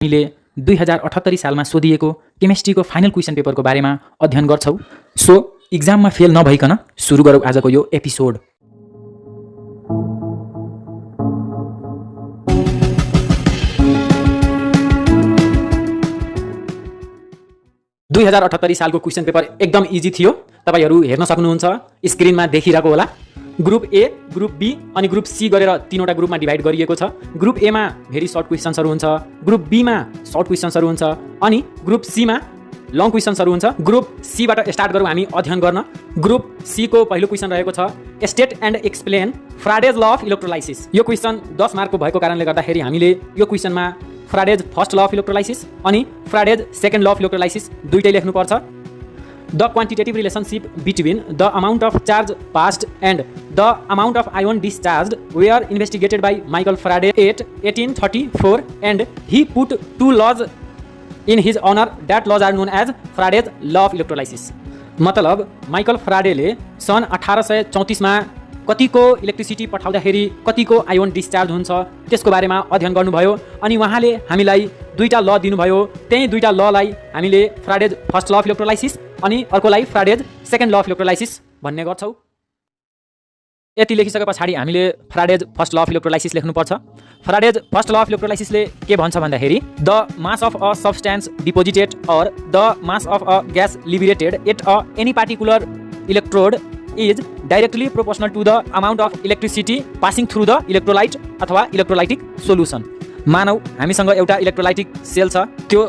हामीले 2078 सालमा सोधिएको केमिस्ट्रीको फाइनल क्वेशन पेपरको बारेमा अध्ययन गर्छौं। सो एक्जाममा फेल नभइकन सुरु गरौँ आजको यो एपिसोड। दुई 2078 सालको क्वेशन पेपर एकदम इजी थियो। तपाईहरु हेर्न सक्नुहुन्छ, स्क्रिनमा देखिरहेको होला। ग्रुप ए, ग्रुप बी अनि ग्रुप सी गरेर तीनवटा ग्रुपमा डिभाइड गरिएको छ। ग्रुप ए मा भेरी सर्ट क्वेशन्सहरु हुन्छ, ग्रुप बी मा सर्ट क्वेशन्सहरु हुन्छ अनि ग्रुप सी मा लङ क्वेशन्सहरु हुन्छ। ग्रुप सी बाट स्टार्ट गरौँ हामी अध्ययन गर्न। ग्रुप सी को पहिलो क्वेशन रहेको छ, state and explain Faraday's law of electrolysis. यो क्वेशन 10 मार्कको भएको कारणले गर्दाखेरि हामीले यो क्वेशनमा Faraday's first law of electrolysis अनि Faraday's second law of electrolysis दुईटै लेख्नु पर्छ। The quantitative relationship between the amount of charge passed and the amount of ion discharged were investigated by Michael Faraday at 1834 and he put two laws in his honor. That laws are known as Faraday's law of electrolysis. मतलब Michael फ्याराडेले सन् 1834 मा कतिको electricity पठाउँदाखेरि कतिको ion discharge हुन्छ त्यसको बारेमा अध्ययन गर्नुभयो अनि उहाँले हामीलाई दुईटा ल दिनुभयो। त्यही दुईटा ललाई हामीले Faraday's first law of electrolysis अनि अर्कोलाई Faraday's second law of electrolysis भन्ने गर्छौं। यति लेखिसके पछाडी हामीले Faraday's first law of electrolysis लेख्नुपर्छ। फ्याराडेज फर्स्ट ल अफ इलेक्ट्रोलाइसिसले के भन्छ भन्दाखेरि the mass of a substance deposited or the mass of a gas liberated at a any particular electrode is directly proportional to the amount of electricity passing through the electrolyte अथवा electrolytic solution. मानौ हामीसँग एउटा electrolytic sale छ, त्यो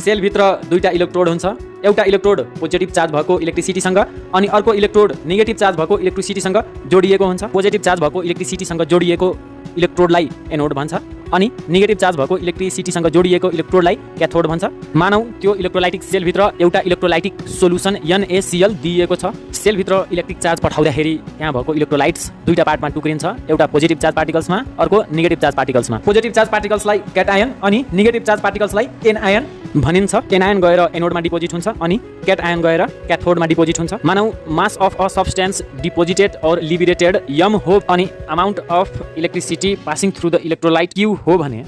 sale भित्र दुईटा electrode हुन्छ। एउटा इलेक्ट्रोड पोजिटिभ चार्ज भएको इलेक्ट्रिसिटीसँग अनि अर्को इलेक्ट्रोड नेगेटिभ चार्ज भएको इलेक्ट्रिसिटीसँग जोडिएको हुन्छ। पोजिटिभ चार्ज भएको इलेक्ट्रिसिटीसँग जोडिएको इलेक्ट्रोडलाई एनोड भन्छ अनि नेगेटिभ चार्ज भएको इलेक्ट्रिसिटीसँग जोडिएको इलेक्ट्रोडलाई क्याथोड भन्छ। मानौ त्यो इलेक्ट्रोलाइटिक सेल भित्र एउटा इलेक्ट्रोलाइटिक सोलुसन NaCl दिएको छ। सेल भित्र इलेक्ट्रिक चार्ज पठाउँदाखेरि त्यहाँ भएको इलेक्ट्रोलाइट्स दुईटा पार्टमा टुक्रिन्छ, एउटा पोजिटिभ चार्ज पार्टिकल्समा अर्को negative charge पार्टिकल्समा। Positive charge पार्टिकल्सलाई cation अनि नेगेटिभ चार्ज पार्टिकल्सलाई एनायन भनिन्छ। एनायन गएर एनोडमा डिपोजिट हुन्छ अनि क्याटायन गएर क्याथोडमा डिपोजिट हुन्छ। मानौ mass of a substance deposited or liberated m हो अनि amount of electricity passing through the electrolyte q हो भने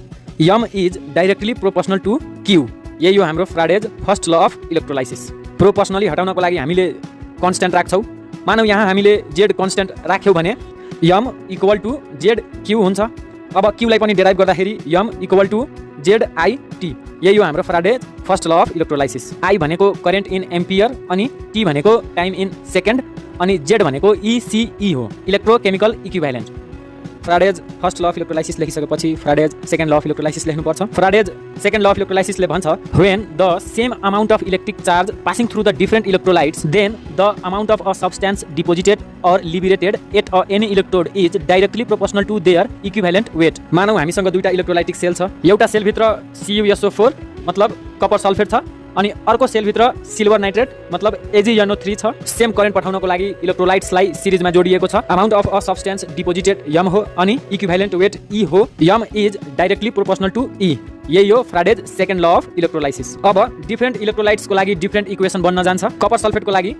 m is directly proportional to q। यही हो हाम्रो Faraday's first law of electrolysis. Proportionally हटाउनको लागि हामीले कन्स्ट्यान्ट राख्छौं। मानौ यहाँ हामीले z कन्स्ट्यान्ट राख्यौं भने m इक्वल टु zq हुन्छ। अब q लाई पनि डेराइभ गर्दाखेरि m इक्वल टु ZIT। यही हो हाम्रो Faraday's first law of electrolysis. I भनेको करेन्ट इन एम्पियर अनि T भनेको टाइम इन सेकेन्ड अनि Z भनेको ECE हो, electrochemical equivalent. Faraday's first law of electrolysis लेखिसकेपछि Faraday's second law of electrolysis लेख्नुपर्छ। फ्याराडेज सेकेन्ड ल अफ इलेक्ट्रोलाइसिसले भन्छ when the same amount of electric charge passing through the different electrolytes then the amount of a substance deposited or liberated at a any electrode is directly proportional to their equivalent weight. मानौ हामीसँग दुईटा electrolytic sale छ, एउटा sale भित्र CuSO4 मतलब copper sulphate छ अनि अर्को सेल भित्र सिल्भर नाइट्रेट मतलब AgNO3 छ। सेम करेन्ट पठाउनको लागि इलेक्ट्रोलाइट्सलाई सिरिजमा जोडिएको छ। Amount of a substance deposited m हो अनि इक्विभ्यालेन्ट वेट E हो। m is directly proportional to E। यही हो Faraday's second law of electrolysis. अब डिफरेन्ट इलेक्ट्रोलाइट्सको लागि डिफरेन्ट इक्वेसन बन्न जान्छ। कपर सल्फेटको लागि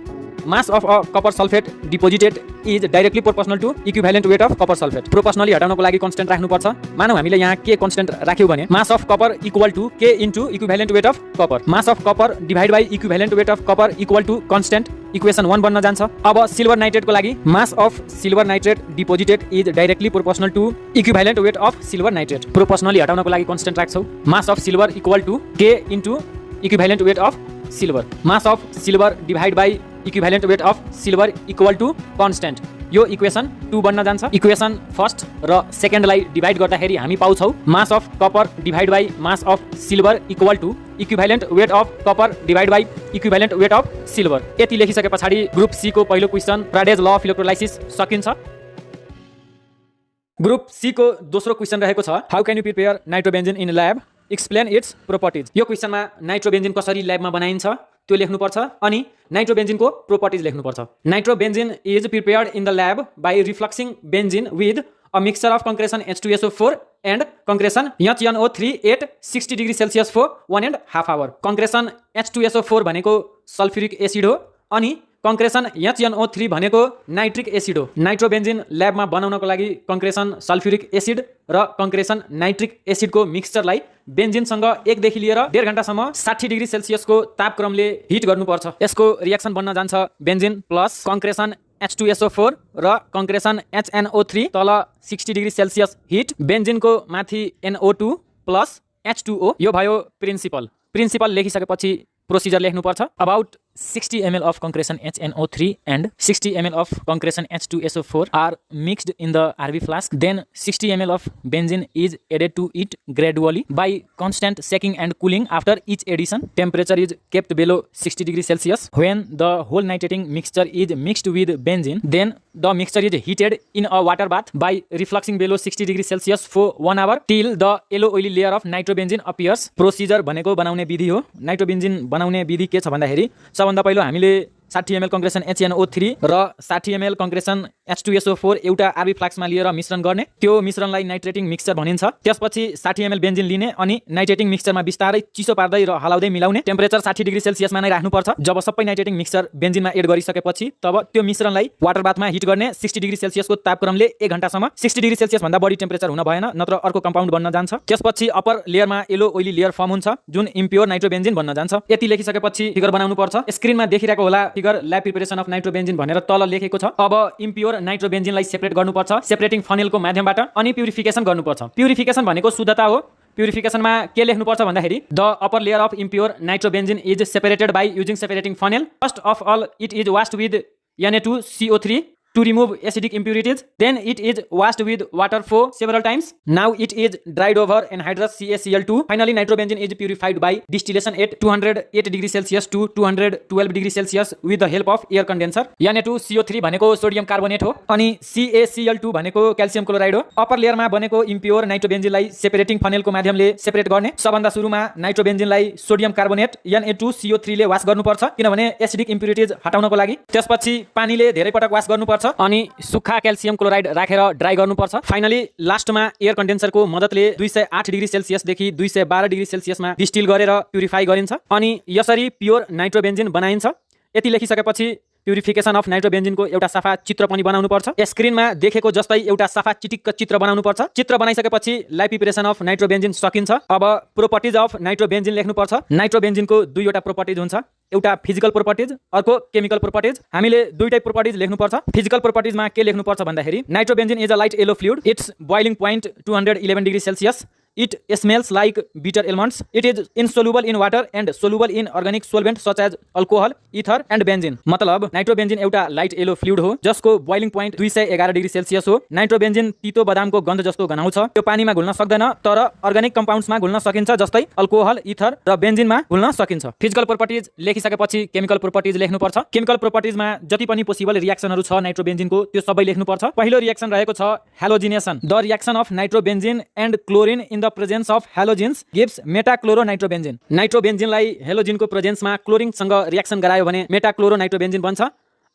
mass of a copper sulphate deposited is directly proportional to equivalent weight of copper sulphate. Proportionally हटाउनको लागि कन्स्ट्यान्ट राख्नुपर्छ। मानौ हामीले यहाँ के कन्स्ट्यान्ट राख्यौं भने mass of copper equal to K into equivalent weight of copper. Mass of copper divide by equivalent weight of copper equal to constant equation 1 बन्न जान्छ। अब सिल्भर नाइट्रेटको लागि mass of silver nitrate deposited is directly proportional to equivalent weight of silver nitrate. Proportionally हटाउनको लागि constant राख्छौं। Mass of silver equal to K into equivalent weight of silver. Mass of silver divide by equivalent weight of silver equal to constant. यो equation 2 बन्न जान्छ। Equation first र सेकेन्डलाई divide गर्दाखेरि हामी पाउँछौं mass of copper divide by mass of silver equal to equivalent weight of copper divide by equivalent weight of silver. यति लेखिसके पछाडी ग्रुप सी को पहिलो question Faraday's law of electrolysis सकिन्छ। ग्रुप सी को दोस्रो क्वेशन रहेको छ how can you prepare nitrobenzene in lab, explain its properties. यो क्वेशनमा नाइट्रोबेन्जिन कसरी ल्याबमा बनाइन्छ त्यो लेख्नुपर्छ अनि नाइट्रोबेन्जिनको प्रोपर्टिज लेख्नुपर्छ। Nitrobenzene is prepared in the lab by refluxing benzene with a mixture of concentration H2SO4 and concentration HNO3 at 60 degree Celsius for 1.5 hour. Concentration H2SO4 भनेको सल्फ्युरिक एसिड हो अनि कङ्क्रेसन HNO3 भनेको नाइट्रिक एसिड हो। नाइट्रोबेन्जिन ल्याबमा बनाउनको लागि कङ्क्रेसन sulphuric acid र कङ्क्रेसन nitric एसिडको मिक्सचरलाई बेन्जिनसँग 1 देखि लिएर 1.5 घण्टासम्म 60 डिग्री सेल्सियसको तापक्रमले हिट गर्नुपर्छ। यसको रिएक्सन बन्न जान्छ बेन्जिन प्लस कङ्क्रेसन H2SO4 र कङ्क्रेसन HNO3 तल 60 डिग्री सेल्सियस हिट, बेन्जिनको माथि NO2 प्लस H2O। यो भयो प्रिन्सिपल लेखिसकेपछि प्रोसिजर लेख्नुपर्छ। About 60 ml of concretion HNO3 and 60 ml of concretion H2SO4 are mixed in the RV flask. Then 60 ml of benzene is added to it gradually by constant shaking and cooling after each addition. Temperature is kept below 60 degrees Celsius. When the whole nitrating mixture is mixed with benzene, then the mixture is heated in a water bath by refluxing below 60 degrees Celsius for 1 hour till the yellow oily layer of nitrobenzene appears. Procedure भनेको बनाउने विधि हो। नाइट्रोबेन्जिन बनाउने विधि के छ भन्दाखेरि सबभन्दा पहिलो हामीले 60 ml कङ्क्रेसन HNO3 र 60 ml कङ्क्रेसन H2SO4 एउटा आरबी फ्लास्कमा लिएर मिश्रण गर्ने। त्यो मिश्रणलाई नाइट्रेटिङ मिक्सचर भनिन्छ। त्यसपछि 60 ml बेन्जिन लिने अनि नाइट्रेटिङ मिक्सचरमा बिस्तारै चिसो पार्दै र हलाउँदै मिलाउने। टेम्परेचर 60 डिग्री सेल्सियसमा नै राख्नुपर्छ। जब सबै नाइट्रेटिङ मिक्सचर बेन्जिनमा एड गरिसकेपछि तब त्यो मिश्रणलाई वाटर बाथमा हिट गर्ने। 60 डिग्री सेल्सियसको तापक्रमले 1 घण्टासम्म। 60 डिग्री सेल्सियस भन्दा बढी टेम्परेचर हुन भएन, नत्र अर्को कम्पाउन्ड बन्न जान्छ। त्यसपछि अप्पर लेयरमा येलो ओइली लेयर फर्म हुन्छ जुन इम्प्योर नाइट्रोबेन्जिन बन्न जान्छ। यति लेखिसकेपछि फिगर बनाउनु पर्छ। स्क्रिनमा देखिरहेको होला फिगर ल्याब प्रिपरेसन अफ नाइट्रोबेन्जिन भनेर तल लेखेको छ। अब इम्प्योर नाइट्रोबेन्जिनलाई सेपरेट गर्नुपर्छ सेपरेटिङ फनेलको माध्यमबाट अनि प्युरिफिकेसन गर्नुपर्छ। प्युरिफिकेसन भनेको शुद्धता हो। प्युरिफिकेसनमा के लेख्नुपर्छ भन्दाखेरि the upper layer of impure nitrobenzene is separated by using separating funnel. First of all it is washed with Na2CO3 to remove acidic impurities. Then it is washed with water for several times. Now it is dried over anhydrous CaCl2. Finally, nitrobenzene is purified by distillation at 208 degrees Celsius to 212 degrees Celsius with the help of air condenser. Na2CO3 भनेको sodium carbonate हो अनि CaCl2 भनेको calcium chloride हो। Upper लेयरमा बनेको impure नाइट्रोबेन्जिनलाई separating फनेलको माध्यमले separate गर्ने। सबभन्दा सुरुमा नाइट्रोबेन्जिनलाई सोडियम कार्बोनेट Na2CO3 ले वाश गर्नुपर्छ किनभने एसिडिक इम्प्युरिटिज हटाउनको लागि। त्यसपछि पानीले धेरै पटक वाश गर्नुपर्छ अनि सुक्खा क्याल्सियम क्लोराइड राखेर ड्राई गर्नुपर्छ। फाइनली लास्टमा एयर कन्डेन्सरको मद्दतले 208 डिग्री सेल्सियस देखि 212 डिग्री सेल्सियसमा डिस्टिल गरेर प्युरिफाई गरिन्छ अनि यसरी प्योर नाइट्रोबेन्जिन बनाइन्छ। यति लेखिसकेपछि प्युरिफिकेसन अफ नाइट्रोबेन्जिनको एउटा सफा चित्र पनि बनाउनु पर्छ। स्क्रिनमा देखेको जस्तै एउटा सफा चिटिक्क चित्र बनाउनु पर्छ। चित्र बनाइसकेपछि लाइभ प्रिपरेसन अफ नाइट्रोबेन्जिन सकिन्छ। अब प्रोपर्टिज अफ नाइट्रोबेन्जिन लेख्नुपर्छ। नाइट्रोबेन्जिनको दुईवटा प्रोपर्टिज हुन्छ, एउटा फिजिकल प्रोपर्टिज अर्को केमिकल प्रोपर्टिज। हामीले दुईटै प्रोपर्टिज लेख्नुपर्छ। फिजिकल प्रोपर्टिजमा के लेख्नुपर्छ भन्दाखेरि nitrobenzene is a light yellow fluid. Its boiling point 211 degree Celsius. It smells like bitter almonds. It is insoluble in water and soluble in organic solvent such as alcohol, ether and benzene. मतलब नाइट्रोबेन्जिन एउटा light yellow fluid हो जसको boiling point 211 degree Celsius हो। नाइट्रोबेन्जिन तितो बदामको गन्ध जस्तो घनाउँछ। त्यो पानीमा घुल्न सक्दैन तर अर्गानिक कम्पाउन्ड्समा घुल्न सकिन्छ जस्तै अल्कोहल, इथर र बेन्जिनमा घुल्न सकिन्छ। फिजिकल प्रोपर्टिज लेखिसकेपछि केमिकल प्रोपर्टिज लेख्नुपर्छ। केमिकल प्रोपर्टिजमा जति पनि पोसिबल रिएक्सनहरू छ नाइट्रोबेन्जिनको त्यो सबै लेख्नुपर्छ। पहिलो रिएक्सन रहेको छ halogenation. The reaction of nitrobenzene and chlorine in the presence of halogens gives metachloronitrobenzene. नाइट्रोबेन्जिनलाई हेलोजिनको प्रेजेन्समा क्लोरिनसँग रिएक्सन गरायो भने मेटाक्लोरोनाइट्रोबेन्जिन बन्छ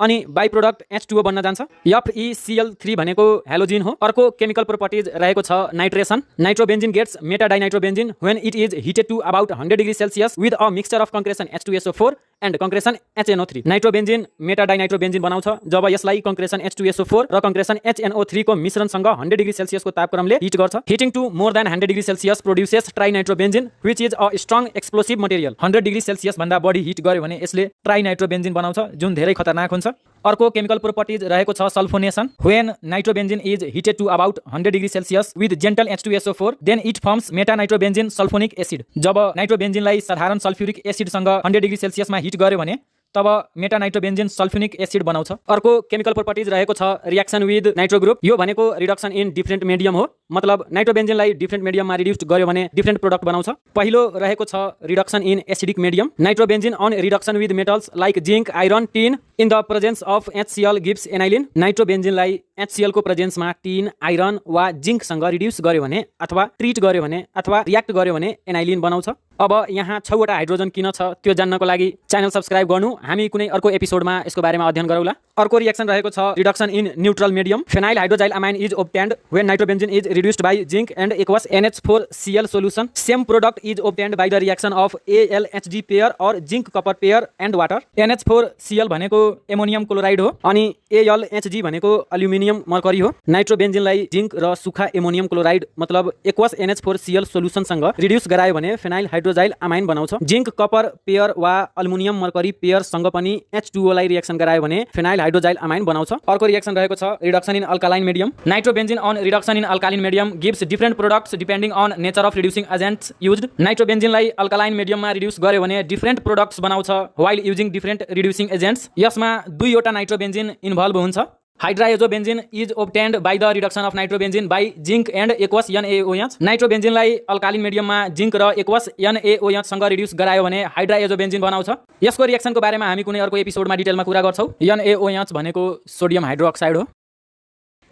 अनि बाइ प्रोडक्ट H2O बन्न जान्छ। FeCl3 भनेको हेलोजिन हो। अर्को केमिकल प्रोपर्टिज रहेको छ nitration. Nitrobenzene gets metadinitrobenzene when it is heated to about 100 degree Celsius with a mixture of concentration H2SO4 and concentration HNO3। Nitrobenzene metadinitrobenzene बनाउँछ जब यसलाई कङ्क्रेसन H2SO4 र कङ्क्रेसन HNO3 को मिश्रणसँग 100 डिग्री सेल्सियसको तापक्रमले हिट गर्छ। Heating to more than 100 degree Celsius produces trinitrobenzene which is a strong explosive material. 100 degree Celsius भन्दा बढी हिट गर्यो भने यसले ट्राइनाइट्रोबेन्जिन बनाउँछ जुन धेरै खतरनाक हुन्छ। अर्को केमिकल प्रोपर्टिज रहेको छ sulphonation. When nitrobenzene is heated to about 100 degree Celsius with gentle H2SO4 then it forms metanitrobenzene sulphonic acid. जब नाइट्रोबेन्जिनलाई साधारण सल्फ्युरिक एसिडसँग 100 डिग्री सेल्सियसमा हिट गर्यो भने तब मेटानाइट्रोबेन्जिन सल्फ्युनिक एसिड बनाउँछ। अर्को केमिकल प्रोपर्टिज रहेको छ रिएक्सन विथ नाइट्रो ग्रुप। यो भनेको रिडक्सन इन डिफरेन्ट मिडियम हो। मतलब नाइट्रोबेन्जिनलाई डिफरेन्ट मिडियममा रिड्युस्ड गर्यो भने डिफरेन्ट प्रोडक्ट बनाउँछ। पहिलो रहेको छ reduction in acidic medium. Nitrobenzene on reduction with metals like zinc, iron, tin in the presence of HCl gives aniline. नाइट्रोबेन्जिनलाई HCl को प्रेजेन्समा टिन, आइरन वा जिंकसँग रिड्युस गर्यो भने अथवा ट्रिट गर्यो भने अथवा रियाक्ट गर्यो भने एनाइलिन बनाउँछ। अब यहाँ 6 वटा हाइड्रोजन किन छ त्यो जान्नको लागि च्यानल सब्स्क्राइब गर्नु। हामी कुनै अर्को एपिसोडमा यसको बारेमा अध्ययन गरौँला। अर्को रिएक्सन रहेको छ reduction in neutral medium. Phenyl hydroxyl amine is obtained when nitrobenzene is reduced by zinc and aqueous NH4Cl solution. Same product is obtained by the reaction of AlHG pair or zinc copper pair and water. NH4Cl भनेको ammonium chloride हो अनि AlHG भनेको aluminium mercury हो। नाइट्रोबेन्जिनलाई zinc र सुखा ammonium chloride मतलब aqueous NH4Cl solution सँग reduce गरायो भने फेनाइल हाइड्रोजाइल अमाइन बनाउँछ। जिंक कपर पेयर वा अल्युमिनियम मर्करी पेयर सँग पनि H2O लाई रिएक्सन गरायो भने फेनाइल हाइड्रोजाइल अमाइन बनाउँछ। अर्को रिएक्सन रहेको छ reduction in alkaline medium. Nitrobenzene on reduction in alkaline medium gives different products depending on nature of reducing agents used. Nitrobenzene लाई अल्कालाइन मिडियममा रिड्युस गर्यो भने डिफरेंट प्रोडक्ट्स बनाउँछ while using different reducing agents. यसमा दुईवटा नाइट्रोबेन्जिन involve हुन्छ। हाइड्राइजोबेन्जिन is obtained by the reduction of nitrobenzene by zinc and aqueous NaOH. नाइट्रोबेन्जिनलाई alkaline मिडियममा zinc र एक्वस NaOH सँग रिड्युस गरायो भने हाइड्राइजोबेन्जिन बनाउँछ। यसको रिएक्सनको बारेमा हामी कुनै अर्को एपिसोडमा डिटेलमा कुरा गर्छौं। NaOH भनेको सोडियम हाइड्रोक्साइड हो।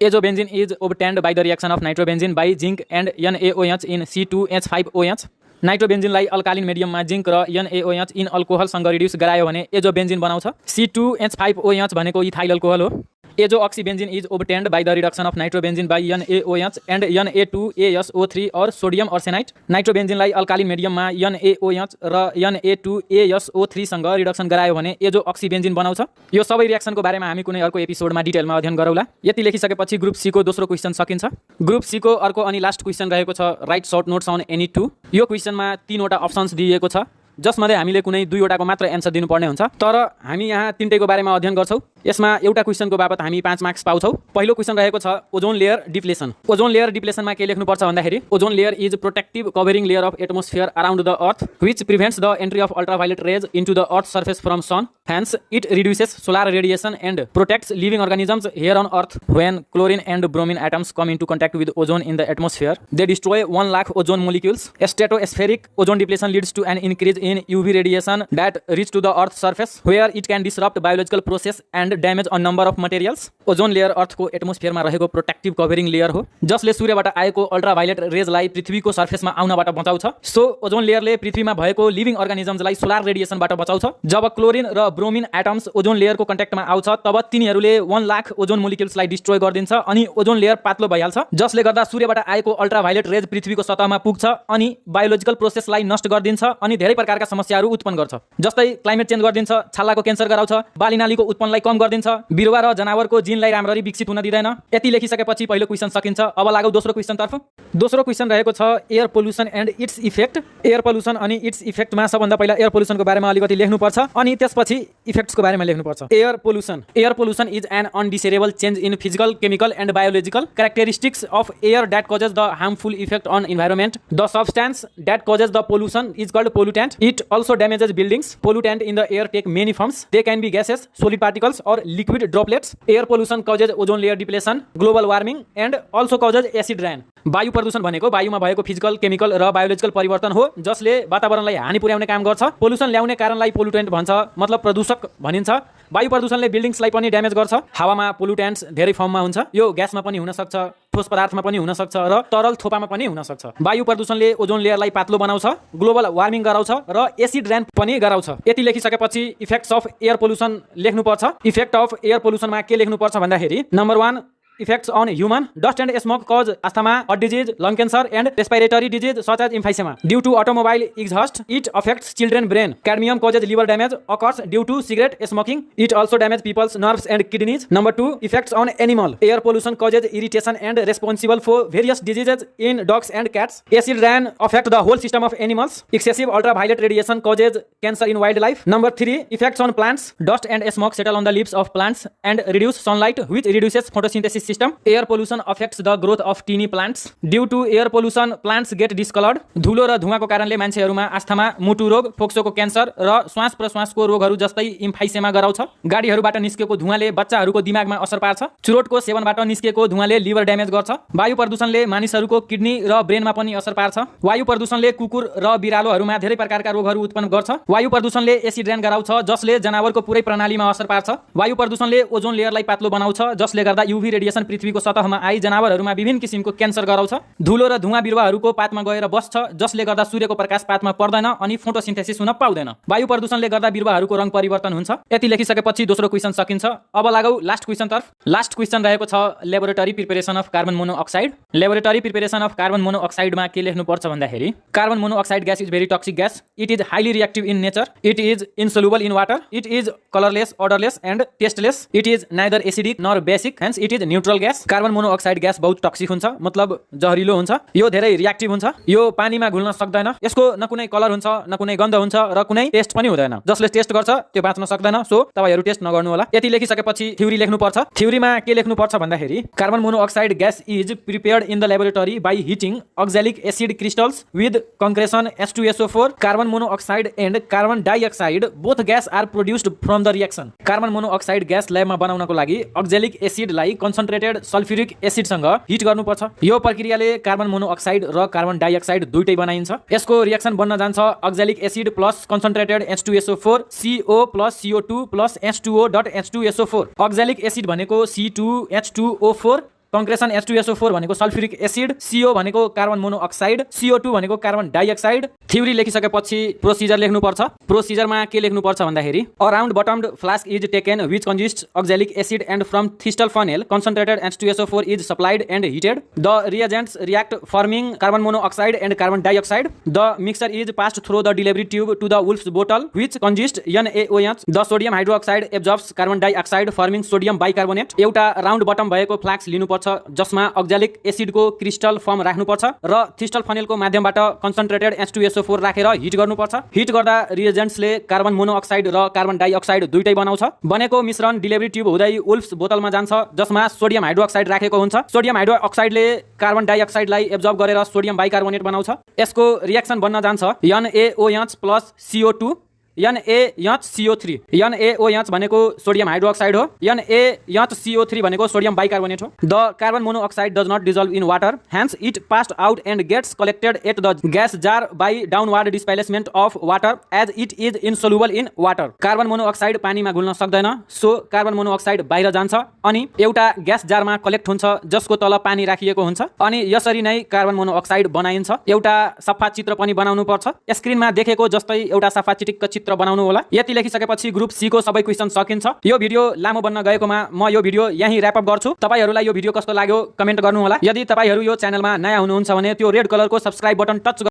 Azobenzene is obtained by the reaction of nitrobenzene by zinc and NaOH in C2H5OH. नाइट्रोबेन्जिनलाई अल्कालिन मिडियममा जिंक र NaOH इन अल्कोहलसँग रिड्युस गरायो भने एजोबेन्जिन बनाउँछ। C2H5OH भनेको इथाइल अल्कोहल हो। Azoxybenzene is obtained by the reduction of nitrobenzene by NaOH and Na2ASO3 or sodium arsenite. नाइट्रोबेन्जिनलाई अल्कालिन मिडियममा NaOH र Na2ASO3 सँग रिडक्सन गरायो भने एजोअक्सिबेन्जिन बनाउँछ। यो सबै रिएक्सनको बारेमा हामी कुनै अर्को एपिसोडमा डिटेलमा अध्ययन गरौँला। यति लेखिसकेपछि ग्रुप सी को दोस्रो क्वेशन सकिन्छ। ग्रुप सी को अर्को अनि लास्ट क्वेशन रहेको छ write short notes on any two. यो क्वेशनमा 3 वटा अप्सन्स दिएको छ जसमध्ये हामीले कुनै 2 वटाको मात्र एन्सर दिनुपर्ने हुन्छ। तर हामी यहाँ तीनटैको बारेमा अध्ययन गर्छौं। यसमा एउटा क्वेशनको बाबत हामी 5 मार्क्स पाउँछौं। पहिलो क्वेशन रहेको छ ozone layer depletion. Ozone layer डिप्लेसनमा के लेख्नु पर्छ भन्दाखेरि ozone layer is protective covering layer of atmosphere around the earth which prevents the entry of ultraviolet rays into the earth surface from sun. Hence, it reduces solar radiation and protects living organisms here on Earth. When chlorine and bromine atoms come into contact with ozone in the atmosphere, they destroy 1 lakh ozone molecules. Stratospheric ozone depletion leads to an increase in UV radiation that reach to the Earth's surface, where it can disrupt biological process and damage a number of materials. Ozone layer Earth को atmosphere में रहेको protective covering layer हो जसले सूर्यबाट आएको अल्ट्राभायोलेट रेजलाई पृथ्वीको सर्फेसमा आउनबाट बचाउँछ। So ozone लेयरले पृथ्वीमा भएको लिभिङ अर्गानिजम्सलाई सोलर रेडिएसनबाट बचाउँछ। जब क्लोरिन र ब्रोमिन एटम्स ओजोन लेयरको कन्ट्याक्टमा आउँछ तब तिनीहरूले 1 लाख ओजोन मोलिक्युल्सलाई डिस्ट्रोय गरिदिन्छ अनि ओजोन लेयर पातलो भइहाल्छ जसले गर्दा सूर्यबाट आएको अल्ट्राभायोलेट रेज पृथ्वीको सतहमा पुग्छ अनि बायोलोजिकल प्रोसेसलाई नष्ट गरिदिन्छ अनि धेरै प्रकारका समस्याहरू उत्पन्न गर्छ। जस्तै क्लाइमेट चेन्ज गरिदिन्छ, छालाको क्यान्सर गराउँछ, बालीनालीको उत्पन्नलाई कम गरिदिन्छ, बिरुवा र जनावरको जिनलाई राम्ररी विकसित हुन दिँदैन। यति लेखिसकेपछि पहिलो क्वेशन सकिन्छ। अब लागौ दोस्रो क्वेशन तर्फ। दोस्रो क्वेशन रहेको छ air pollution and its effect. Air pollution अनि इट्स इफेक्टमा सबभन्दा पहिला एयर पोल्युसनको बारेमा अलिकति लेख्नुपर्छ अनि त्यसपछि इफेक्ट्सको बारेमा लेख्नुपर्छ। Air pollution is an undesirable change in physical, chemical and biological characteristics of air that causes the harmful effect on environment. The substance that causes the pollution is called pollutant. It also damages buildings. Pollutant in the air take many forms. They can be gases, solid particles or liquid droplets. Air pollution causes ozone layer depletion, global warming and also causes acid rain. वायु प्रदूषण भनेको वायुमा भएको physical, chemical र biological परिवर्तन हो जसले वातावरणलाई हानि पुर्याउने काम गर्छ। पोल्युसन ल्याउने कारणलाई पोल्युटेन्ट भन्छ, मतलब प्रदूषक भनिन्छ। वायु प्रदूषणले बिल्डिङ्सलाई पनि ड्यामेज गर्छ। हावामा पोल्युटेन्ट्स धेरै फर्ममा हुन्छ। यो ग्यासमा पनि हुन सक्छ, ठोस पदार्थमा पनि हुन सक्छ र तरल थोपामा पनि हुन सक्छ। वायु प्रदूषणले ओजोन लेयरलाई पातलो बनाउँछ, ग्लोबल वार्मिङ गराउँछ र एसिड रेन पनि गराउँछ। यति लेखिसकेपछि इफेक्ट्स अफ एयर पोल्युसन लेख्नुपर्छ। इफेक्ट अफ एयर पोल्युसनमा के लेख्नुपर्छ भन्दाखेरि number 1 effects on human. Dust and smoke cause asthma, heart disease, lung cancer and respiratory disease such as emphysema due to automobile exhaust. It affects children brain. Cadmium causes liver damage occurs due to cigarette smoking. It also damages people's nerves and kidneys. Number 2 effects on animal. Air pollution causes irritation and responsible for various diseases in dogs and cats. Acid rain affects the whole system of animals. Excessive ultraviolet radiation causes cancer in wildlife. Number 3 effects on plants. Dust and smoke settle on the leaves of plants and reduce sunlight which reduces photosynthesis system. Air pollution affects the growth of teeny plants. Due to air pollution, plants get discolored. धुलो र धुवाको कारणले मान्छेहरुमा asthma, मुटु रोग, फोक्सोको cancer र श्वास प्रश्वासको रोगहरु जस्तै emphysema गराउँछ। गाडीहरुबाट निस्केको धुवाले बच्चाहरुको दिमागमा असर पार्छ। चुरोटको सेवनबाट निस्केको धुवाले लिभर ड्यामेज गर्छ। वायु प्रदूषणले मानिसहरुको किडनी र ब्रेनमा पनि असर पार्छ। वायु प्रदूषणले कुकुर र बिरालोहरुमा धेरै प्रकारका रोगहरु उत्पन्न गर्छ। वायु प्रदूषणले एसिड रेन गराउँछ जसले जनावरको पुरै प्रणालीमा असर पार्छ। वायु प्रदूषणले ओजोन लेयरलाई पातलो बनाउँछ जसले गर्दा UV रेडिएसन रेडिएसन पृथ्वीको सतहमा आई जनावरहरूमा विभिन्न किसिमको क्यान्सर गराउँछ। धुलो र धुवाँ बिरुवाहरूको पातमा गएर बस्छ, जसले गर्दा सूर्यको प्रकाश पातमा पर्दैन अनि फोटोसिन्थेसिस हुन पाउँदैन। वायु प्रदूषणले गर्दा बिरुवाहरूको रङ परिवर्तन हुन्छ। यति लेखिसकेपछि दोस्रो क्वेशन सकिन्छ। अब लागौ लास्ट क्वेशन तर्फ। लास्ट क्वेशन रहेको छ laboratory preparation of carbon monoxide. Laboratory preparation of carbon मोनोअक्साइडमा के लेख्नुपर्छ भन्दाखेरि carbon monoxide gas is very toxic gas. It is highly reactive in nature. It is insoluble in water. It is colourless, odorless and tasteless. It is neither acidic nor basic, hence it is neutral gas. Carbon monoxide gas बहुत toxic हुन्छ, मतलब जहरिलो हुन्छ। यो धेरै reactive हुन्छ। यो पानीमा घुल्न सक्दैन। यसको न कुनै कलर हुन्छ, न कुनै गन्ध हुन्छ र कुनै टेस्ट पनि हुँदैन। जसले टेस्ट गर्छ त्यो बाँच्न सक्दैन। सो तपाईहरु टेस्ट नगर्नु होला। यति लेखिसकेपछि थ्योरी लेख्नुपर्छ। थ्योरीमा के लेख्नुपर्छ भन्दाखेरि carbon monoxide gas is prepared in the laboratory by heating oxalic acid crystals with concentration H2SO4. Carbon monoxide and carbon dioxide both gas are produced from the reaction. Carbon monoxide gas ल्याबमा बनाउनको लागि oxalic एसिडलाई concentrated sulphuric एसिडसँग heat गर्नुपर्छ। यो प्रक्रियाले carbon monoxide र carbon dioxide दुईटै बनाइन्छ। यसको रिएक्सन बन्न जान्छ oxalic acid plus concentrated H2SO4 CO plus CO2 plus H2O.H2SO4। Oxalic acid भनेको C2H2O4, कंक्रेशन H2SO4 भनेको सल्फ्युरिक एसिड, CO भनेको कार्बन मोनोअक्साइड, CO2 भनेको कार्बन डाइअक्साइड। थ्योरी लेखिसकेपछि प्रोसिजर लेख्नुपर्छ। प्रोसिजरमा के लेख्नुपर्छ भन्दाखेरि a round bottomed flask is taken which consists oxalic acid and from thistle funnel concentrated H2SO4 is supplied and heated. The reagents react forming carbon monoxide and carbon dioxide. The mixture is passed through the delivery tube to the Woulfe's बोतल which consist NaOH। The sodium hydroxide एब्जर्ब्स carbon dioxide forming sodium bicarbonate. एउटा round bottom भएको flask लिनुपर्छ जसमा oxalic एसिडको crystal form राख्नुपर्छ र thistle फनेलको माध्यमबाट concentrated H2SO4 राखेर hit गर्नुपर्छ। हिट गर्दा रिएजेन्ट्सले कार्बन मोनोअक्साइड र कार्बन डाइअक्साइड दुईटै बनाउँछ। बनेको मिश्रण डिलिभरी ट्यूब हुँदै वुल्फ्स बोतलमा जान्छ जसमा सोडियम हाइड्रोक्साइड राखेको हुन्छ। सोडियम हाइड्रोक्साइडले कार्बन डाइअक्साइडलाई एब्जर्ब गरेर सोडियम बाइकार्बोनेट बनाउँछ। यसको रिएक्सन बन्न जान्छ NaOH plus CO2 NaHCO3। NaOH भनेको सोडियम हाइड्रोक्साइड हो। NaHCO3 भनेको सोडियम बाइकार्बोनेट हो। The carbon monoxide does not dissolve in water, hence it passed out and gets collected at the gas jar by downward displacement of water as it is insoluble in water. Carbon monoxide पानीमा घुल्न सक्दैन, so carbon monoxide बाहिर जान्छ अनि एउटा gas जारमा collect हुन्छ जसको तल पानी राखिएको हुन्छ अनि यसरी नै कार्बन मोनोअक्साइड बनाइन्छ। एउटा सफा चित्र पनि बनाउनु पर्छ। स्क्रिनमा देखेको जस्तै एउटा सफा चिटिक्क चित्र बनाउनु होला। यति लेखिसकेपछि ग्रुप सी को सबै क्वेशन सकिन्छ। यो भिडियो लामो बन्न गएकोमा म यो भिडियो यही र्याप अप गर्छु। तपाईहरुलाई यो भिडियो कस्तो लाग्यो कमेन्ट गर्नु होला। यदि तपाईहरु यो च्यानलमा नयाँ हुनुहुन्छ भने त्यो रेड कलरको सब्स्क्राइब बटन टच